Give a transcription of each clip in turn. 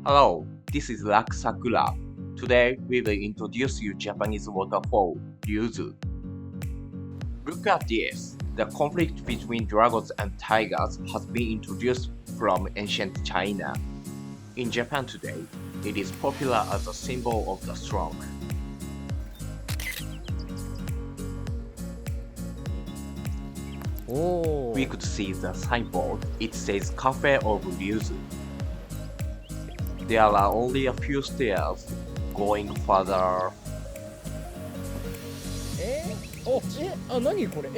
Hello, this is Raku Sakura. Today we will introduce you Japanese waterfall, Ryuzu. Look at this. The conflict between dragons and tigers has been introduced from ancient China. In Japan today, it is popular as a symbol of the strong. We could see the signboard. It says Cafe of Ryuzu. There are only a few stairs. Going further. 何これ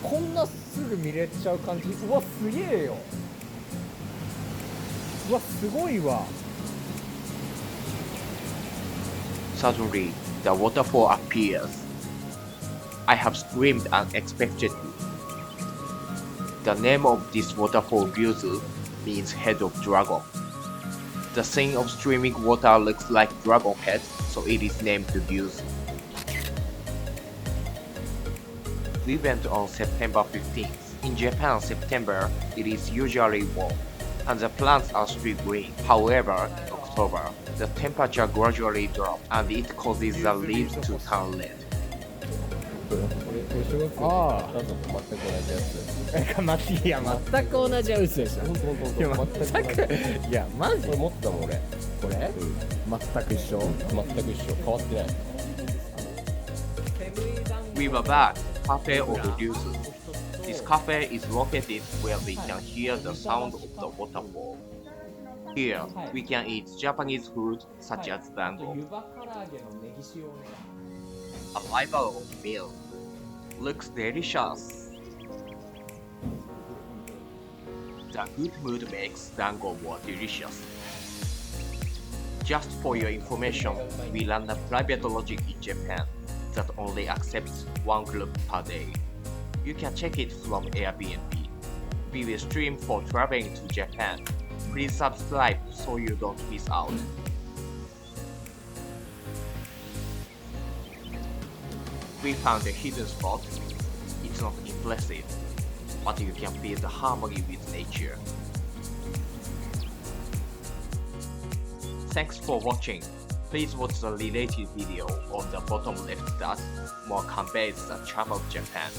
こんなすぐ見れちゃう感じ。うわすげえよ。うわすごいわ。 Suddenly, the waterfall appears. I have screamed unexpectedly. The name of this waterfall, Ryuzu, means head of dragon. The scene of streaming water looks like dragon head, so it is named Ryuzu. We went on September 15th. In Japan, September, it is usually warm, and the plants are still green. However, in October, the temperature gradually drops, and it causes the leaves to turn red. ああ。全く同じやつ。いや全く同じやつでしょ。ほんと全くいやマジこれ持ってたもん俺。これ、全く一緒。全く一緒。変わってない。We were back, Cafe of Ryuzu. This cafe is located where we can hear the sound of the waterfall. Here, we can eat Japanese food such as dango. 湯葉唐揚げのネギ塩をね。Arrival of meal. Looks delicious. The good mood makes dango more delicious. Just for your information, we run a private lodge in Japan that only accepts one group per day. You can check it from Airbnb. We will stream for traveling to Japan. Please subscribe so you don't miss out. We found a hidden spot. It's not impressive, but you can feel the harmony with nature. Thanks for watching. Please watch the related video on the bottom left that more conveys the charm of Japan.